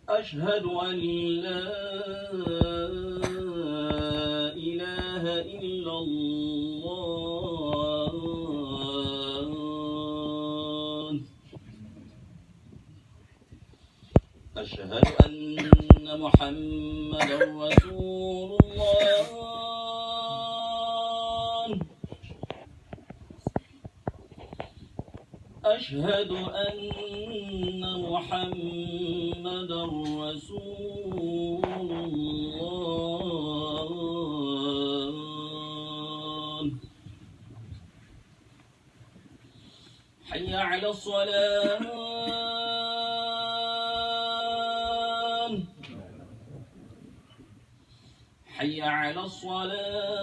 أشهد أن لا إله إلا الله. أشهد أن محمدا رسول الله. أشهد أن محمدا رسول الله. حي على الصلاة. حي على الصلاة.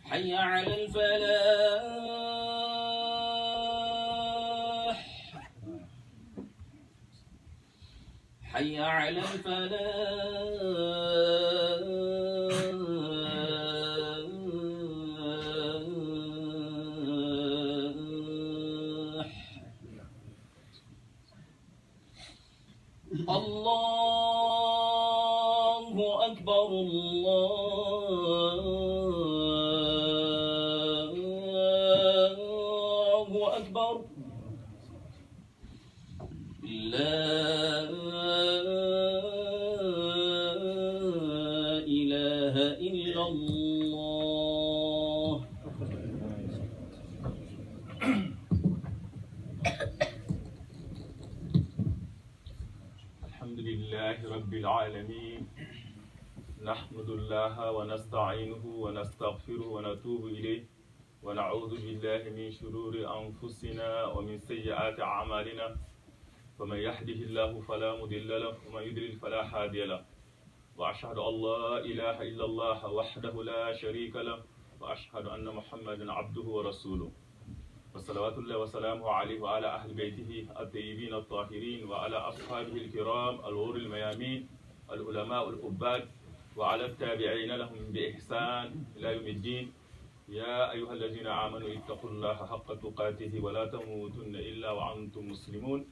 حي على الفلاح. حي على الفلاح. الله أكبر. الله أكبر. لا إله إلا الله. الحمد لله رب العالمين، نحمد الله ونستعينه ونستغفره ونتوب إليه، ونعوذ بالله من شرور أنفسنا ومن سيئات أعمالنا، فمن يهده الله فلا مضل له ومن يضلل فلا هادي له، وأشهد أن لا إله إلا الله وحده لا شريك له، وأشهد أن محمدا عبده ورسوله، وصلوات الله وسلامه عليه وعلى أهل بيته الطيبين الطاهرين وعلى أصحابه الكرام الغر الميامين العلماء العباد وعلى التابعين لهم بإحسان إلى يوم الدين. يا أيها الذين آمنوا اتقوا الله حق تقاته ولا تموتن إلا وأنتم مسلمون.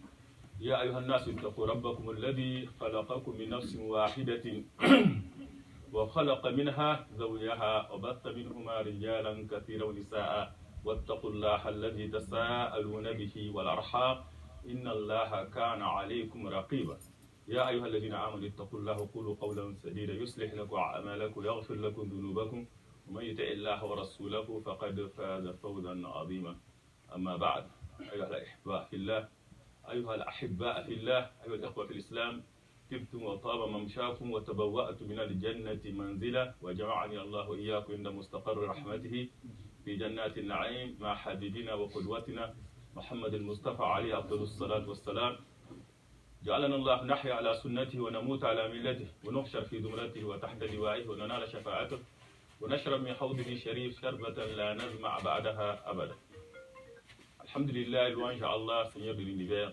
يا أيها الناس اتقوا ربكم الذي خلقكم من نفس واحدة وخلق منها زوجها وبث منهما رجالا كثيرا ونساء، واتقوا الله الذي تساءلون به والأرحام إن الله كان عليكم رقيبا. يا أيها الذين آمنوا اتقوا الله وقولوا قولا سديدا يصلح لكم أعمالكم ويغفر لكم ذنوبكم، ومن يطع الله ورسوله فقد فاز فوزا عظيما. أما بعد، أيها الأحباء في الله، أيها الأحباء في الله، أيها الأخوة في الإسلام، طبتم وطاب ممشاكم وتبوأتم من الجنة منزلا، وجمعني الله إياكم عند مستقر رحمته في جنات النعيم مع حبيبنا وقدوتنا محمد المصطفى عليه أفضل الصلاة والسلام. جعلنا الله نحيا على سنته ونموت على ملته ونحشر في زمرته وتحت لوائه وننال شفاعته ونشرب من حوضه الشريف شربة لا نزمع بعدها أبدا. Alhamdulillah, louange à Allah, Seigneur de l'univers,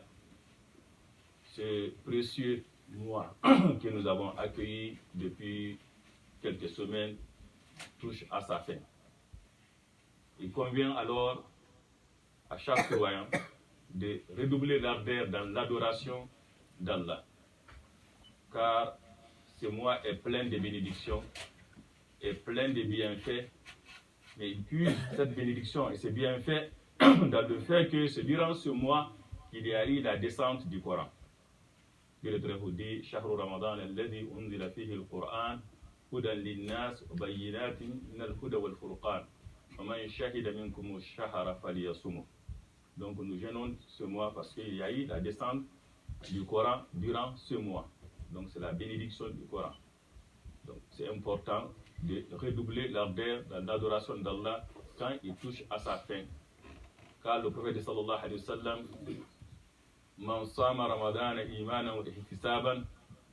ce précieux mois que nous avons accueilli depuis quelques semaines touche à sa fin. Il convient alors à chaque croyant de redoubler l'ardeur dans l'adoration d'Allah, car ce mois est plein de bénédictions et plein de bienfaits, mais il puise cette bénédiction et ces bienfaits dans le fait que c'est durant ce mois qu'il y a eu la descente du Coran. Le Très-Haut dit شهر رمضان الذي أنزل فيه القرآن هدى للناس وبينات من الهدى والفرقان ومن شهد منكم الشهر فليصمه. Donc nous gênons ce mois parce qu'il y a eu la descente du Coran durant ce mois. Donc c'est la bénédiction du Coran. Donc c'est important de redoubler l'ardeur dans l'adoration d'Allah quand il touche à sa fin. Car le prophète sallallahu alayhi wa sallam, Man sama ramadana imanan wa ihtisaban,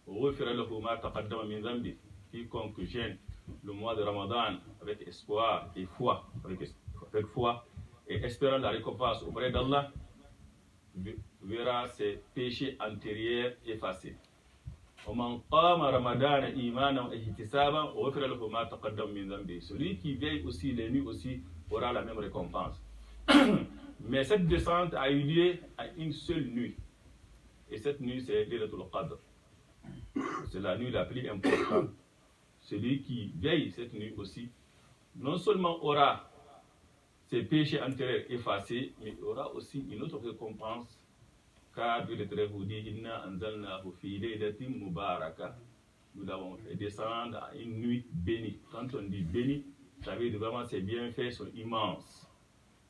ghufira lahu ma taqaddama min dhanbi. Quiconque gêne le mois de Ramadan avec espoir et foi, avec foi et espérant la récompense auprès d'Allah, verra ses péchés antérieurs effacés. وَمَنْ قَامَ رَمَضَانَ إِيمَانًا وَاحْتِسَابًا غُفِرَ لَهُ مَا تَقَدَّمَ مِنْ ذَنْبِهِ. Celui qui veille aussi les nuits aussi aura la même récompense. Mais cette descente a eu lieu à une seule nuit. Et cette nuit, c'est Laylatul Qadr. C'est la nuit la plus importante. Celui qui veille cette nuit aussi, non seulement aura ses péchés antérieurs effacés, mais aura aussi une autre récompense. Car le Très vous dit, Inna anzalnahu fi laylatin mubaraka. Nous l'avons fait descendre à une nuit bénie. Quand on dit bénie, ça veut dire vraiment ses bienfaits sont immenses.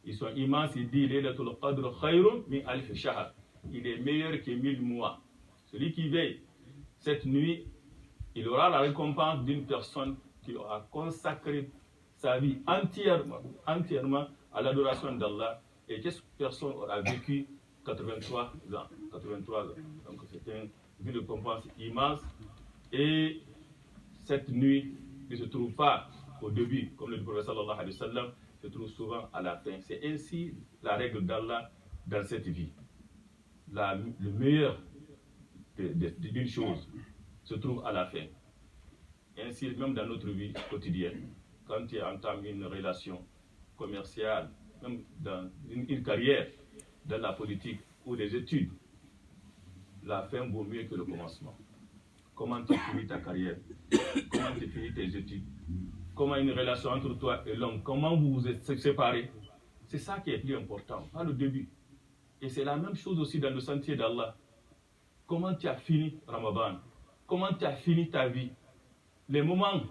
Ils sont immenses, il dit Laylatul Qadr khayrun min alf shahr. Il est meilleur que 1000 mois. Celui qui veille cette nuit, il aura la récompense d'une personne qui aura consacré sa vie entièrement à l'adoration d'Allah. Et que cette personne aura vécu 83 ans. 83 ans. Donc c'est une récompense immense. Et cette nuit ne se trouve pas au début, comme le prophète sallallahu alayhi wa sallam, se trouve souvent à la fin. C'est ainsi la règle d'Allah dans cette vie. Le meilleur d'une chose se trouve à la fin. Ainsi, même dans notre vie quotidienne, quand tu entames une relation commerciale, même dans une carrière, dans la politique ou les études, la fin vaut mieux que le commencement. Comment tu finis ta carrière? Comment tu finis tes études? Comment une relation entre toi et l'homme? Comment vous vous êtes séparés? C'est ça qui est plus important, pas le début. Et c'est la même chose aussi dans le sentier d'Allah. Comment tu as fini Ramadan? Comment tu as fini ta vie? Les moments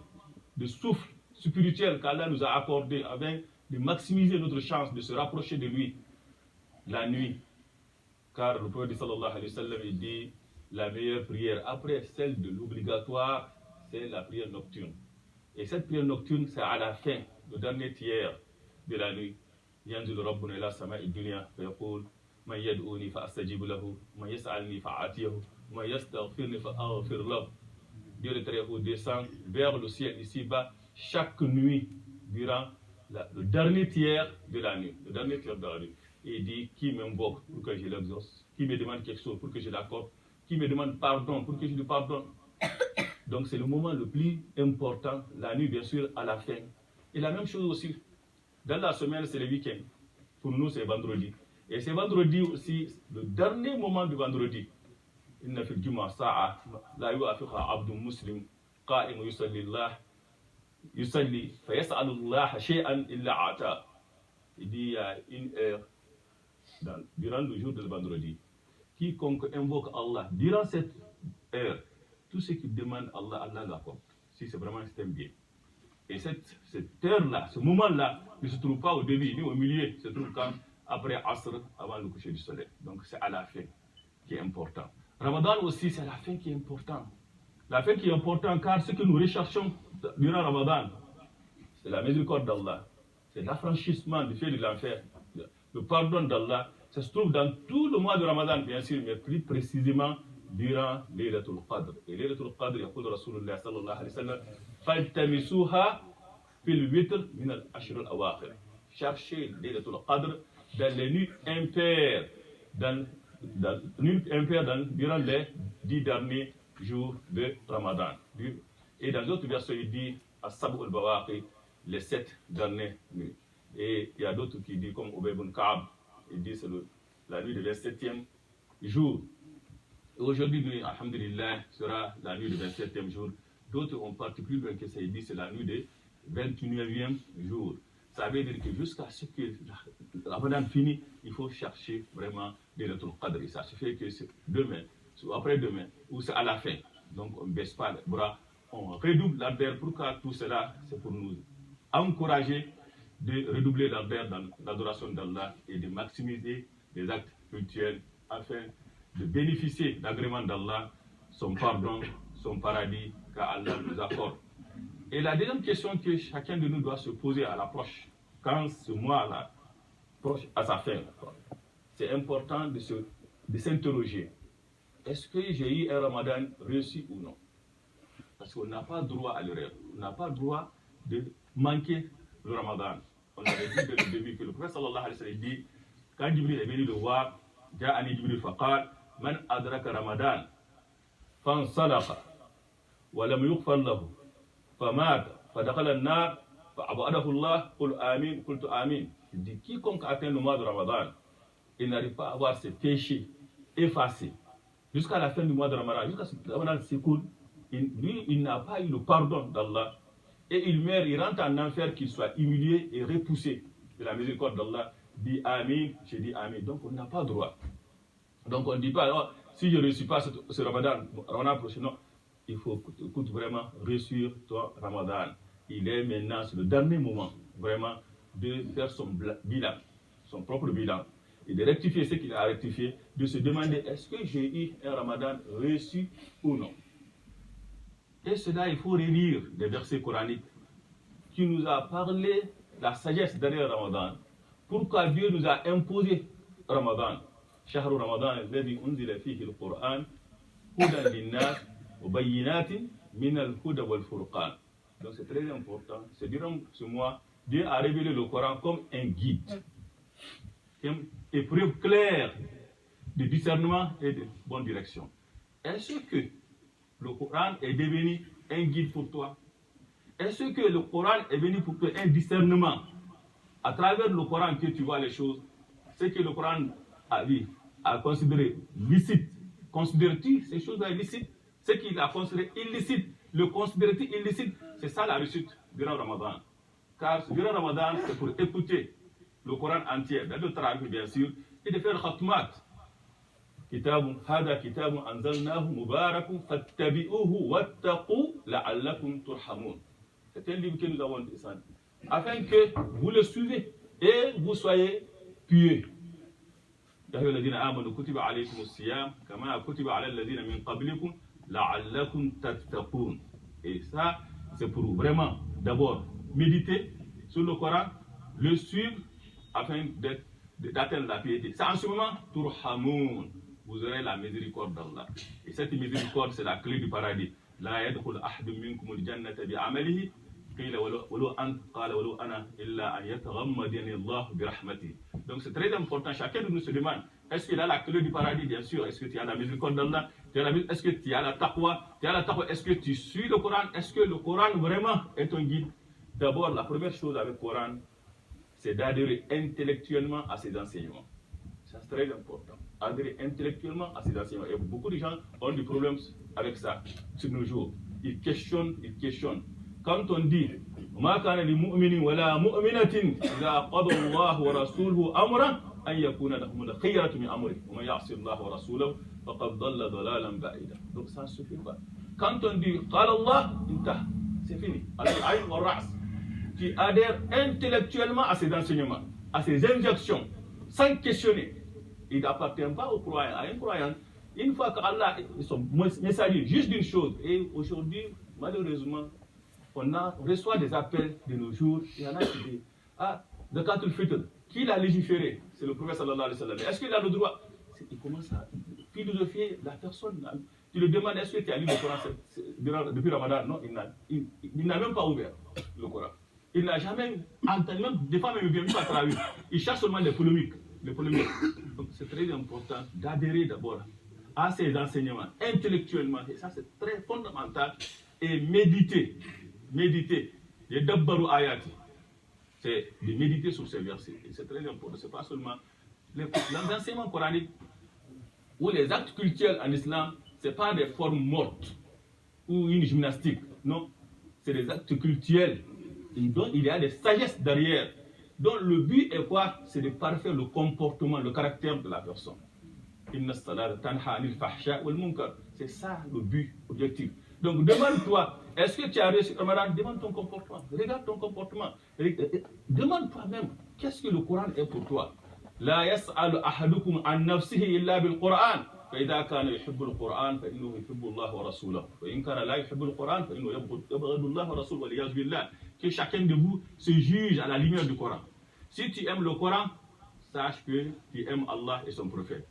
de souffle spirituel qu'Allah nous a accordés afin de maximiser notre chance de se rapprocher de lui la nuit. Car le prophète sallallahu alayhi wa sallam il dit la meilleure prière après celle de l'obligatoire, c'est la prière nocturne. Et cette prière nocturne, c'est à la fin, le dernier tiers de la nuit. ينزل ربنا إلى سماء الدنيا فيقول من يدعوني فأستجيب له من يسألني فأعطيه من يستغفرني فأغفر له. Dieu le Très-Haut descend vers le ciel ici-bas chaque nuit durant le dernier tiers de la nuit. Le dernier tiers de la nuit. Et il dit qui m'invoque pour que je l'exauce, qui me demande quelque chose pour que je l'accorde, qui me demande pardon pour que je lui pardonne. Donc c'est le moment le plus important, la nuit bien sûr à la fin. Et la même chose aussi, dans la semaine c'est le week-end. Pour nous c'est vendredi. Et c'est vendredi aussi, le dernier moment du vendredi. إن في الجمعة ساعة لا يوافقها عبد مسلم قائم يصلي فيسأل الله شيئا إلا أعطاه. Il dit il y a une heure durant le jour de vendredi. Quiconque invoque Allah durant cette heure, tout ce qu'il demande Allah, Allah l'accorde. Si c'est vraiment un bien. Et cette heure-là, ce moment-là, ne se trouve pas au début ni au milieu, se trouve quand après Asr, avant le coucher du soleil. Donc c'est à la fin qui est important. Ramadan aussi, c'est la fin qui est importante. La fin qui est importante car ce que nous recherchons durant Ramadan, c'est la miséricorde d'Allah, c'est l'affranchissement du fait de l'enfer, le pardon d'Allah. Ça se trouve dans tout le mois de Ramadan, bien sûr, mais plus précisément durant Laylatul Qadr. Et Laylatul Qadr, يقول رسول الله صلى الله عليه وسلم فالتمسوها في الوتر من العشر الأواخر. Cherchez Laylatul Qadr dans les nuits impaires, durant les 10 derniers jours de Ramadan. Et dans d'autres versions, il dit As-Sab'u al-Bawaqi, les 7 dernières nuits. Et il y a d'autres qui disent, comme Ubay ibn Ka'b, il dit c'est la nuit du 27e jour. Et aujourd'hui, nuit, alhamdulillah, sera la nuit du 27e jour. D'autres ont parti plus loin que ça, ils disent c'est la nuit du 29e jour. Ça veut dire que jusqu'à ce que la Ramadan finit, il faut chercher vraiment Laylatul Qadr. Et ça se fait que c'est demain, ou après-demain, ou c'est à la fin. Donc on ne baisse pas les bras, on redouble l'ardeur. Pourquoi tout cela? C'est pour nous encourager de redoubler l'ardeur dans l'adoration d'Allah et de maximiser les actes spirituels afin de bénéficier d'agrément d'Allah, son pardon, son paradis qu'Allah nous accorde. Et la deuxième question que chacun de nous doit se poser à l'approche, quand ce mois-là approche à sa fin, c'est important de s'interroger. Est-ce que j'ai eu un Ramadan réussi ou non? Parce qu'on n'a pas droit à l'erreur. On n'a pas droit de manquer le Ramadan. On avait dit dès le début que le prophète sallallahu alayhi wa sallam dit, quand Jibril est venu le voir, Ja'ani Jibril faqal, man adraka Ramadan, فانسلخ ولم يغفر له فمات فدخل النار فأبعده الله قل آمين قلت آمين. Il dit quiconque atteint le mois de Ramadan et n'arrive pas à avoir ses péchés effacés jusqu'à la fin du mois de Ramadan, jusqu'à ce que Ramadan s'écoule, lui, il n'a pas eu le pardon d'Allah et il meurt, il rentre en enfer, qu'il soit humilié et repoussé de la miséricorde d'Allah. Dit Amin, j'ai dit Amin. Donc on n'a pas droit. Donc on ne dit pas, oh, si je ne reçois pas ce Ramadan prochain, non. Il faut vraiment réussir ton Ramadan. Il est maintenant, c'est le dernier moment, vraiment, de faire son bilan, son propre bilan, et de rectifier ce qu'il a rectifié, de se demander est-ce que j'ai eu un Ramadan reçu ou non. Et cela, il faut relire des versets coraniques qui nous a parlé de la sagesse derrière Ramadan. Pourquoi Dieu nous a imposé Ramadan? شهر رمضان الذي أنزل فيه القرآن هدى للناس وبينات من الهدى والفرقان. Donc c'est très important. C'est durant ce mois, Dieu a révélé le Coran comme un guide, une épreuve claire de discernement et de bonne direction. Est-ce que le Coran est devenu un guide pour toi? Est-ce que le Coran est venu pour toi un discernement? À travers le Coran que tu vois les choses, ce que le Coran a considéré licite. Considères-tu ces choses-là illicites? Ce qu'il a considéré illicite, le considères-tu illicite? C'est ça la réussite durant Ramadan. Car durant Ramadan, c'est pour écouter le Coran entier, dans le travail bien sûr, et de faire khatmat. Kitabun hada kitabun anzalnahu mubarakun fattabi'uhu wattaqu la'allakum turhamun. C'est un livre que nous avons descendu, afin que vous le suivez et vous soyez pieux. يا أيها الذين آمنوا كتب عليكم الصيام كما كتب على الذين من قبلكم لعلكم تتقون. Et ça, c'est pour vraiment d'abord méditer sur le Coran, le suivre afin d'atteindre la piété. C'est en ce moment, turhamoun, vous aurez la miséricorde d'Allah. Et cette miséricorde, c'est la clé du paradis. لا يدخل أحد منكم الجنة بعمله قيل ولو أنت قال ولو أنا إلا أن يتغمدني الله برحمته. Donc c'est très important. Chacun de nous se demande, est-ce qu'il a la clé du paradis? Bien sûr. Est-ce que tu as la miséricorde d'Allah? Est-ce que tu as la taqwa? Est-ce que tu suis le Coran? Est-ce que le Coran vraiment est ton guide? D'abord, la première chose avec le Coran, c'est d'adhérer intellectuellement à ses enseignements. C'est très important. Adhérer intellectuellement à ses enseignements. Et beaucoup de gens ont des problèmes avec ça sur nos jours. Ils questionnent. Quand on dit ما كان لمؤمن ولا مؤمنة إذا قضى الله ورسوله أمرا أن يكون لهم الخيرة من أمره ومن يعص الله ورسوله فقد ضل ضلالا بعيدا. Donc ça ne suffit pas. Quand on dit قال الله انتهى, c'est fini. العين والرأس. Tu adhères intellectuellement à ses enseignements, à ses injections, sans questionner. Il n'appartient pas aux croyants, à un croyant. Une fois qu'Allah est son messager, juste d'une chose. Et aujourd'hui, malheureusement, on reçoit des appels de nos jours. Il y en a qui disent Zakatul Fitr, qui l'a légiféré? C'est le prophète sallallahu alayhi wa sallam. Est-ce qu'il a le droit? Il commence à philosopher la personne. Tu lui demandes est-ce que tu as lu le Coran depuis Ramadan? Non, il n'a même pas ouvert le Coran. Il n'a jamais entendu, même des fois même il ne vient pas traduire. Il cherche seulement les polémiques. Donc c'est très important d'adhérer d'abord à ces enseignements intellectuellement. Et ça c'est très fondamental. Et méditer. Les dabbaru ayati. C'est de méditer sur ces versets. Et c'est très important. Ce n'est pas seulement les enseignements coraniques ou les actes cultuels en islam, ce n'est pas des formes mortes ou une gymnastique. Non, c'est des actes cultuels. Donc il y a des sagesses derrière. Donc le but est quoi? C'est de parfaire le comportement, le caractère de la personne. C'est ça le but, objectif. Donc demande-toi, est-ce que tu as réussi Ramadan? Demande ton comportement, regarde ton comportement. Demande-toi même, qu'est-ce que le Coran est pour toi? لا يسأل أحدكم عن نفسه إلا بالقرآن فإذا كان يحب القرآن فإنه يحب الله ورسوله وإن كان لا يحب القرآن فإنه يبغض الله ورسوله والعياذ بالله. Que chacun de vous se juge à la lumière du Coran. Si tu aimes le Coran, sache que tu aimes Allah et son prophète.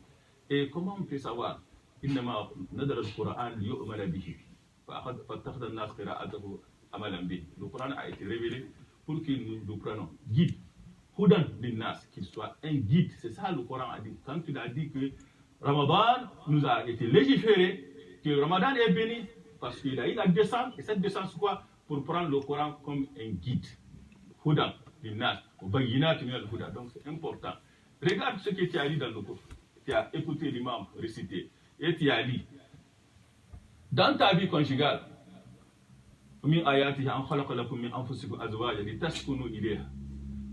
Et comment on peut savoir? إنما نزل القرآن ليؤمن به فاتخذ الناس قراءته عملا به. Le Coran a été révélé pour que nous le prenions guide. Hudan linnas, qu'il soit un guide. C'est ça le Coran a dit. Quand il a dit que Ramadan nous a été légiféré, que le Ramadan est béni parce qu'il a eu la descente. Et cette descente, c'est quoi? Pour prendre le Coran comme un guide. Hudan, linnas, bayinat min al-huda. Donc c'est important. Regarde ce que tu as lu dans le Coran. Tu as écouté l'imam réciter. Et tu as dit, dans ta vie conjugale,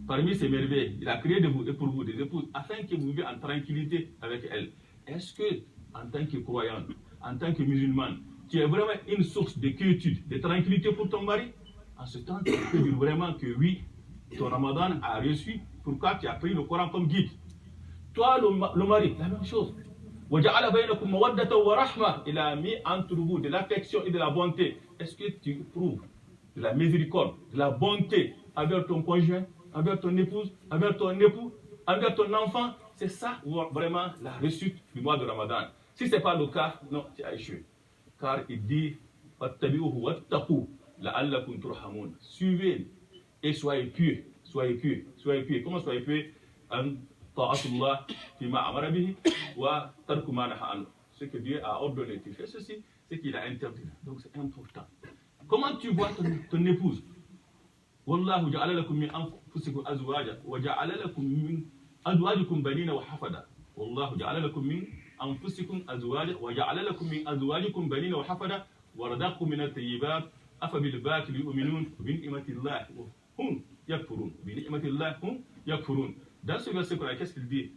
parmi ces merveilles, il a créé de vous et pour vous des épouses afin que vous viviez en tranquillité avec elles. Est-ce que, en tant que croyant, en tant que musulman, tu es vraiment une source de quiétude, de tranquillité pour ton mari? En ce temps, tu peux dire vraiment que oui, ton Ramadan a reçu. Pourquoi tu as pris le Coran comme guide? Toi, le mari, la même chose. Il a mis entre vous de l'affection et de la bonté. Est-ce que tu éprouves de la miséricorde, de la bonté envers ton conjoint, envers ton épouse, envers ton époux, envers ton enfant? C'est ça vraiment la réussite du mois de Ramadan. Si ce n'est pas le cas, non, tu as échoué. Car il dit suivez et soyez pieux. Soyez pieux. Soyez pieux. Comment soyez pieux? Ce que Dieu a ordonné, tu fais ceci, ce qu'il a interdit. Donc c'est important. Comment tu vois ton épouse? Wallahu ja'ala lakum min anfusikum azwaja wa ja'ala lakum min azwajikum banina wa hafada. Wallahu ja'ala lakum min anfusikum azwaja wa ja'ala lakum min azwajikum banina wa hafada wa razaqakum min at-tayyibat afa bil batil yu'minun bi ni'matillahi hum yakfurun. Bi ni'matillahi hum yakfurun. Dans ce verset, qu'est-ce qu'il dit?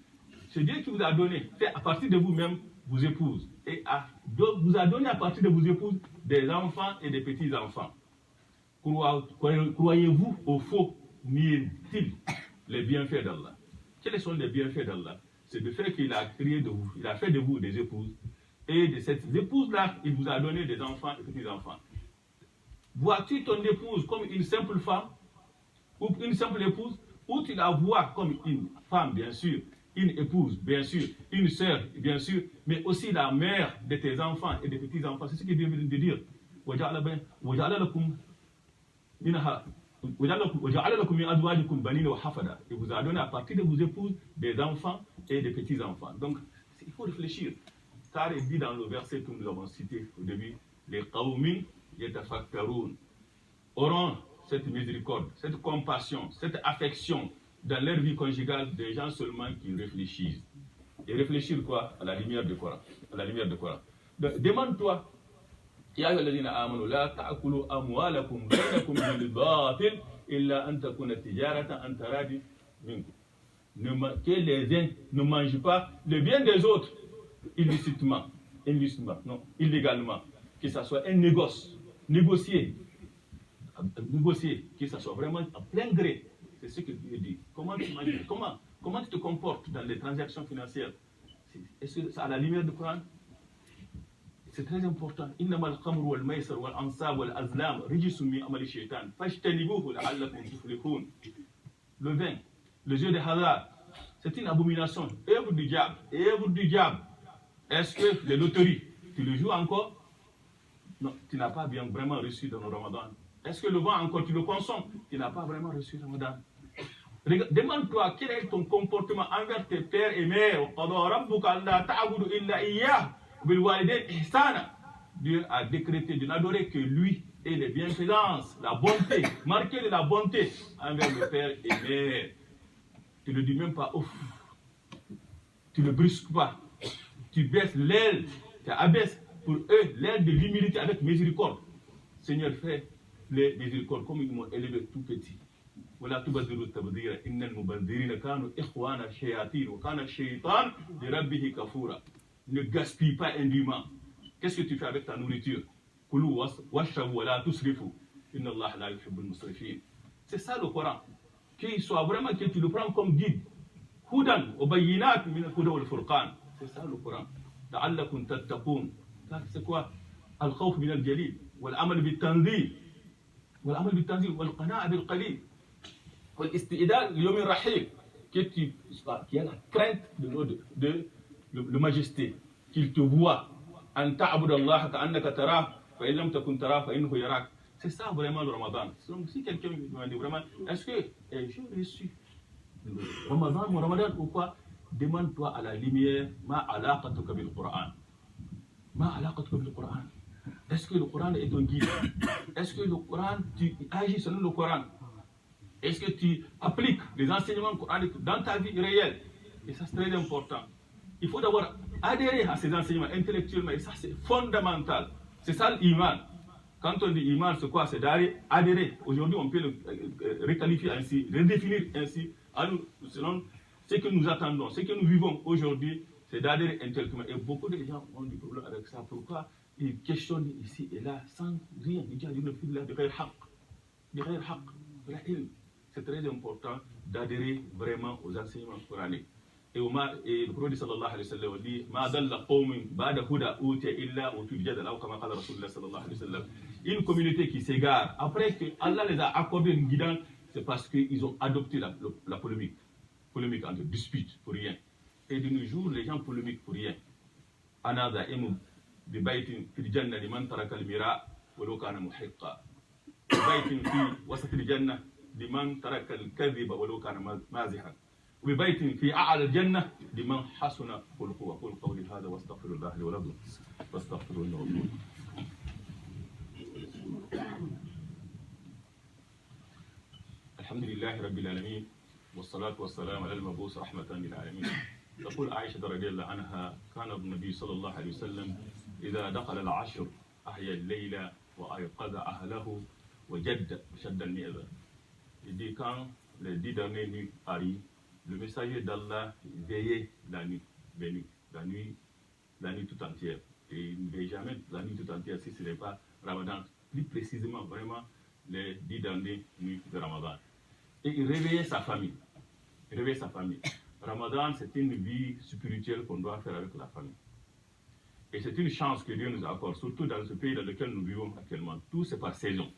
C'est Dieu qui vous a donné, fait à partir de vous-même, vos épouses. Et vous a donné à partir de vos épouses des enfants et des petits-enfants. Croyez-vous au faux? Niez-t-il les bienfaits d'Allah? Quels sont les bienfaits d'Allah? C'est le fait qu'il a créé de vous, il a fait de vous des épouses. Et de ces épouses-là, il vous a donné des enfants et petits-enfants. Vois-tu ton épouse comme une simple femme? Ou une simple épouse? Ou tu la vois comme une femme, bien sûr, une épouse, bien sûr, une sœur, bien sûr, mais aussi la mère de tes enfants et des petits-enfants. C'est ce qu'il vient de dire. Il vous a donné à partir de vos épouses des enfants et des petits-enfants. Donc, il faut réfléchir. Car il dit dans le verset que nous avons cité au début, les qawmin yatafakkaroun auront cette miséricorde, cette compassion, cette affection dans leur vie conjugale des gens seulement qui réfléchissent. Et réfléchir quoi? À la lumière du Coran. À la lumière du Coran. Donc, demande-toi, Ya ayyuhalladhina amanu la ta'kulu amwalakum bainakum bil batil illa an takuna tijaratan an taradin minkum. Que les uns ne mangent pas le bien des autres illicitement, non, illégalement. Que ça soit un négocier, que ça soit vraiment à plein gré. C'est ce que Dieu dit. Comment tu imagines? Comment tu te comportes dans les transactions financières? Est-ce que c'est à la lumière du Coran? C'est très important. إنما الخمر والميسر والأنصاب والأزلام رجس من عمل الشيطان فاجتنبوه لعلكم تفلحون. Le vin, le jeu de hasard, c'est une abomination. Œuvre du diable. Œuvre du diable. Est-ce que les loteries, tu le joues encore? Non, tu n'as pas bien vraiment reçu dans le Ramadan. Est-ce que le vin encore, tu le consommes? Tu n'as pas vraiment reçu le Ramadan. Demande-toi quel est ton comportement envers tes pères et mères. Dieu a décrété de n'adorer que lui et les bienfaisances, la bonté, marquer de la bonté envers le père et mère. Tu ne dis même pas ouf. Tu ne brusques pas. Tu baisses l'aile, tu abaisses pour eux l'aile de l'humilité avec miséricorde. Seigneur, fais les miséricordes comme ils m'ont élevé tout petit. ولا تبذروا التبذير إن المبذرين كانوا إخوان الشياطين وكان الشيطان لربه كفورا. Ne gaspille pas indûment. Qu'est-ce que tu fais avec ta nourriture? كلوا واشربوا ولا تسرفوا إن الله لا يحب المسرفين. C'est ça le Coran. Qu'il soit vraiment que tu le prends comme guide. هدى وبينات من الهدى والفرقان. C'est ça le Coran. لعلكم تتقون. C'est quoi? الخوف من الجليل والعمل بالتنزيل والقناعة بالقليل. والاستعداد ليوم الرحيل, qui a la crainte de majesté, qu'il te voit. أن تعبد الله كأنك تراه فإن لم تكن تراه فإنه يراك. C'est ça vraiment le Ramadan. Donc si quelqu'un me demande vraiment, est-ce que j'ai reçu le Ramadan, mon Ramadan ou quoi? Demande-toi à la lumière, ma alaqatuka bil Qur'an. Ma alaqatuka bil Coran. Est-ce que le Coran est ton guide? Est-ce que le Coran, tu agis selon le Coran? Est-ce que tu appliques les enseignements coraniques dans ta vie réelle? Et ça, c'est très important. Il faut d'abord adhérer à ces enseignements intellectuellement, et ça, c'est fondamental. C'est ça l'iman. Quand on dit iman, c'est quoi? C'est d'adhérer. Aujourd'hui, on peut le requalifier ainsi, redéfinir ainsi, selon ce que nous attendons, ce que nous vivons aujourd'hui, c'est d'adhérer intellectuellement. Et beaucoup de gens ont du problème avec ça. Pourquoi ils questionnent ici et là sans rien? Ils disent, c'est très important d'adhérer vraiment aux enseignements coraniques. Et le prophète sallallahu alayhi wa sallam dit Ma dalla qawmin ba'da huda utiya illa utul jadal, ou comme qala Rasulullah sallallahu alayhi wa sallam. Une communauté qui s'égare après que Allah les a accordé une guidance, c'est parce qu'ils ont adopté la polémique entre disputes pour rien. Et de nos jours, les gens polémiquent pour rien. Anada imu bi baytin fil janna liman taraka al-mira walau kana muhiqqa. ببيت في وسط الجنة لمن ترك الكذب ولو كان مازحا وببيت في أعلى الجنة لمن حسن خلقه. وقول قولي هذا واستغفر الله لي ولكم واستغفروا إنه الحمد لله رب العالمين والصلاة والسلام على المبعوث رحمة للعالمين. تقول عائشة رضي الله عنها كان النبي صلى الله عليه وسلم إذا دخل العشر أحيا الليل وأيقظ أهله وجد شد المئذر. Il dit quand les 10 dernières nuits arrivent, le messager d'Allah veillait la nuit, la nuit tout entière. Et il ne veille jamais la nuit tout entière si ce n'est pas Ramadan, plus précisément vraiment les 10 dernières nuits de Ramadan. Et il réveillait sa famille. Ramadan, c'est une vie spirituelle qu'on doit faire avec la famille. Et c'est une chance que Dieu nous accorde, surtout dans ce pays dans lequel nous vivons actuellement. Tout c'est par saison.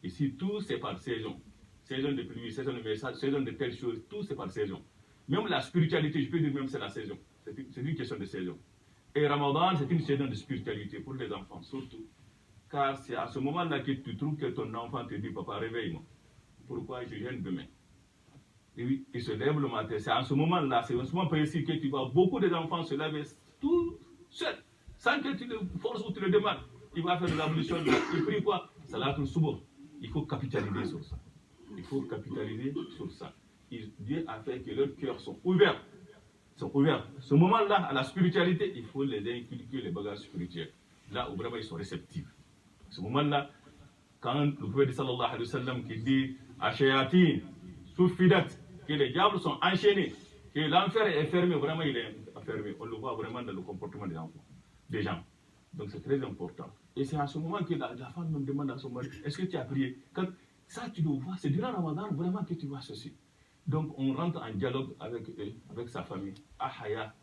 Ici, tout c'est par saison. Saison de pluie, saison de message, saison de telles choses, tout c'est par saison. Même la spiritualité, je peux dire même c'est la saison. C'est une question de saison. Et Ramadan, c'est une saison de spiritualité pour les enfants, surtout. Car c'est à ce moment-là que tu trouves que ton enfant te dit, papa, réveille-moi. Pourquoi je jeûne demain? Et oui, il se lève le matin. C'est à ce moment-là, c'est à ce moment précis que tu vois beaucoup d'enfants se lever tout seuls, sans que tu le forces ou tu le demandes. Il va faire de l'ablution, il prie quoi? Salatul Subuh. Il faut capitaliser sur ça. Dieu a fait que leurs cœurs sont ouverts. Ce moment-là, à la spiritualité, il faut les inculquer les bagages spirituels. Là où vraiment ils sont réceptifs. Ce moment-là, quand le prophète sallallahu alayhi wa sallam qui dit à Shayatin, Soufidat, que les diables sont enchaînés, que l'enfer est fermé, vraiment il est fermé. On le voit vraiment dans le comportement des gens. Donc c'est très important. Et c'est à ce moment que la femme me demande à son mari, est-ce que tu as prié? Quand ça tu le vois, c'est durant Ramadan vraiment que tu vois ceci. Donc on rentre en dialogue avec sa famille. Ahaya,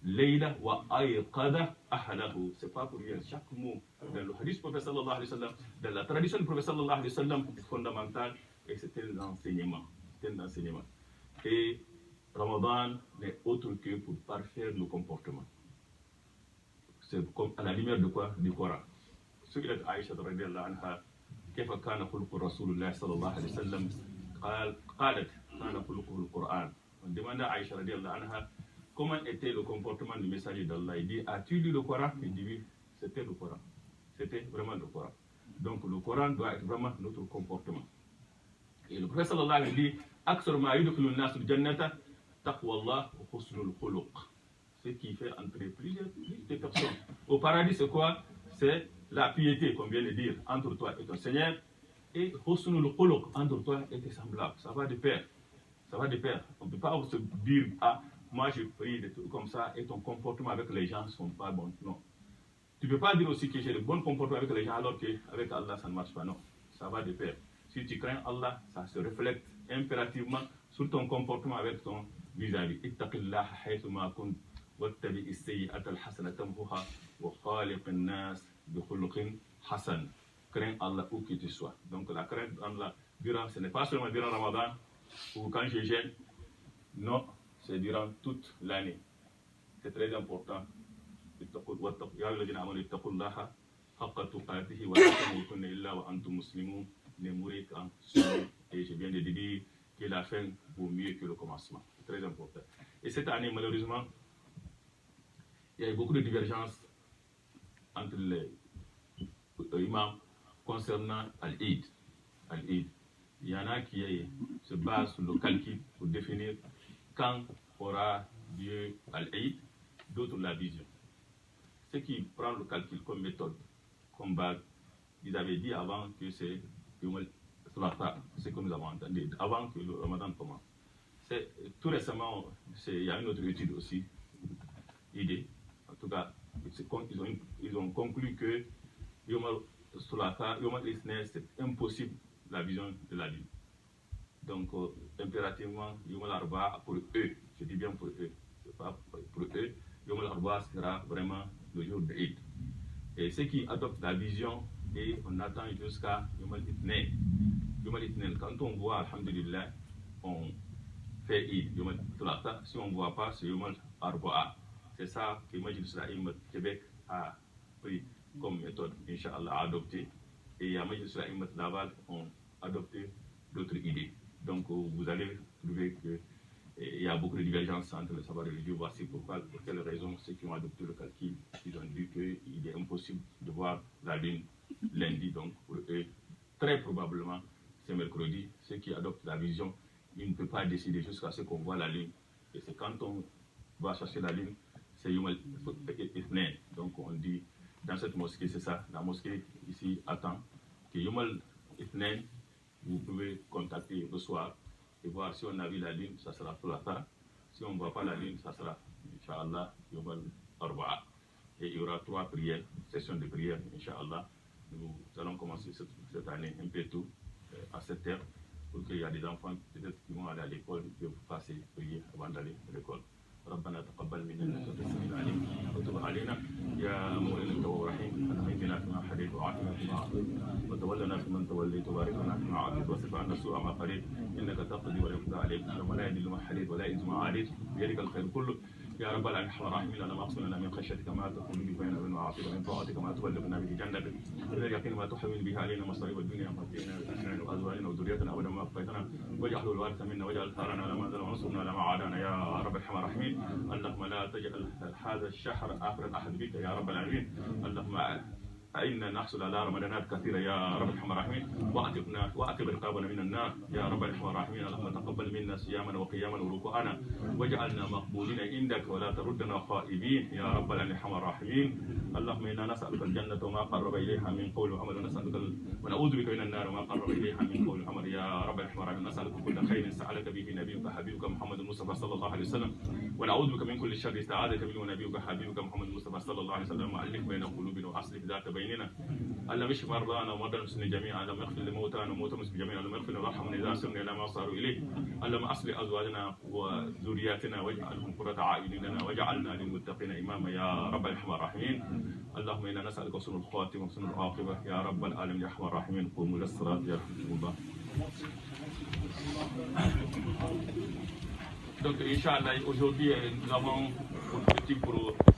Leila wa ayqada ahlahu. C'est pas pour rien. Chaque mot dans le hadith du prophète sallallahu alayhi wa sallam, dans la tradition du prophète sallallahu alayhi wa sallam, est fondamental et c'est un enseignement. Et Ramadan n'est autre que pour parfaire nos comportements. C'est comme à la lumière de quoi? Du Coran. سئلت عائشة رضي الله عنها كيف كان خلق رسول الله صلى الله عليه وسلم قالت كان خلقه القرآن. On demande à Aïcha رضي الله عنها comment était le comportement du messager d'Allah. Il dit as-tu lu le Coran? Il dit oui, c'était le Coran. C'était vraiment le Coran. Donc le Coran doit être vraiment notre comportement. Et le prophète sallallahu alayhi wa sallam dit أكثر ما يدخل الناس الجنة تقوى الله وحسن الخلق. Ce qui fait entrer plusieurs personnes au paradis, c'est quoi? C'est la piété, comme vient de dire, entre toi et ton Seigneur, et husnul khuluq, entre toi et tes semblables. Ça va de pair. On ne peut pas se dire, ah, moi je prie des trucs comme ça et ton comportement avec les gens ne sont pas bons. Non. Tu ne peux pas dire aussi que j'ai le bon comportement avec les gens alors qu'avec Allah ça ne marche pas. Non. Ça va de pair. Si tu crains Allah, ça se reflète impérativement sur ton comportement avec ton vis-à-vis. Ittaqillah haythuma kunt wattabi as-sayyi'ata al-hasana tamhuha wa khaliq an-nas bi khuluqin hasan. Crains Allah où que tu sois. Donc la crainte d'Allah, ce n'est pas seulement durant Ramadan ou quand je jeûne. Non, c'est durant toute l'année. C'est très important. يا الذين آمنوا اتقوا الله حق تقاته ولا تموتن إلا وأنتم مسلمون. Ne mourrez qu'en celui, et je viens de dire que la fin vaut mieux que le commencement. C'est très important. Et cette année, malheureusement, il y a eu beaucoup de divergences entre les imams concernant Al-Eid. Al-Eid. Il y en a qui se basent sur le calcul pour définir quand aura lieu Al-Eid, d'autres la vision. Ceux qui prennent le calcul comme méthode, comme base, ils avaient dit avant que c'est ce que nous avons entendu, avant que le Ramadan commence. Tout récemment, il y a une autre étude aussi, idée. En tout cas, ils ont conclu que Yom al-Ithnain, c'est impossible la vision de la lune. Donc, impérativement, Yom al-Arba, pour eux, je dis bien pour eux, c'est pas pour eux, Yom al-Arba sera vraiment le jour de Eid. Et ceux qui adoptent la vision, et on attend jusqu'à Yom al-Ithnain. Yom al-Ithnain, quand on voit, alhamdulillah, on fait Eid, Yom al-Thulatha. Si on ne voit pas, c'est Yom al-Arba. C'est ça que Majlis al-A'immat Québec a pris comme méthode, Inch'Allah, à adopter. Et à Majlis al-A'immat Laval ont adopté d'autres idées. Donc, vous allez trouver qu'il y a beaucoup de divergences entre les savoirs religieux. Voici pour quelle raison ceux qui ont adopté le calcul, ils ont dit qu'il est impossible de voir la lune lundi. Donc, pour eux, très probablement, c'est mercredi. Ceux qui adoptent la vision, ils ne peuvent pas décider jusqu'à ce qu'on voit la lune. Et c'est quand on va chercher la lune, c'est Yom al-Ithnain. Donc, on dit, dans cette mosquée, c'est ça. La mosquée ici attend que Yom al-Ithnain, vous pouvez contacter le soir et voir si on a vu la lune, ça sera Thulatha. Si on ne voit pas la lune, ça sera, Inch'Allah, Yom al-Arba'a. Et il y aura 3 prières, sessions de prière, Inch'Allah. Nous allons commencer cette année un peu tôt, à 7 heures, pour qu'il y ait des enfants peut-être qui vont aller à l'école, qui peuvent passer prier avant d'aller à l'école. ربنا تقبل منا انك انت السميع العليم وتب علينا يا مولانا التواب الرحيم اهدنا فيما هديت وعافنا فيما عافيت وتولنا فيمن توليت وبارك لنا فيما عافيت واصرف عنا سوء ما قريت انك تقضي ولا يقضى عليك انه لا يذل من حليت ولا يعز من عاديت بيدك الخير كله يا رب العالمين الراحمين اللهم اغفر لنا من خشيتك ما تكون به بيننا وبين معاصيك ومن طاعتك ما تبلغنا به جنتك ومن اليقين ما تحول به علينا مصائب الدنيا ومتعنا باسماعنا وازواجنا وذريتنا ابدا ما ابقيتنا واجعله الوارث منا واجعل ثارنا على من ظلم وانصرنا على ما عادانا يا رب الرحمن الرحيم اللهم لا تجعل هذا الشهر اخر احد بك يا رب العالمين اللهم إنا نحصل على رمضانات كثيرة يا رب الرحمن الرحيم وأعتق رقابنا من النار يا رب الرحمن الرحيم اللهم تقبل منا صيامنا وقيامنا وركوعنا واجعلنا مقبولين عندك ولا تردنا خائبين يا رب الرحمن الرحيم اللهم إنا نسألك الجنة وما قرب إليها من قول وعمل ونعوذ بك من النار وما قرب إليها من قول وعمل يا رب الرحمن الرحيم نسألك كل خير سألك به نبيك حبيبك محمد المصطفى صلى الله عليه وسلم ونعوذ بك من كل شر استعاذك منه نبيك حبيبك محمد المصطفى صلى الله عليه وسلم وألف بين قلوبنا وأصلح ذات بيننا اللهم اشف مرضانا ومرضى المسلمين جميعا اللهم اغفر لموتانا وموتى المسلمين جميعا اللهم اغفر وارحمنا اذا سرنا الى ما صاروا اليه اللهم اصلح ازواجنا وذرياتنا واجعلهم قرة اعين لنا واجعلنا للمتقين اماما يا رب الرحمن الرحيم اللهم انا نسالك حسن الخاتمه وحسن العاقبه يا رب العالمين يا ارحم الراحمين قوموا الى الصلاه يرحمكم الله. Donc, Inch'Allah, aujourd'hui, nous avons un petit pour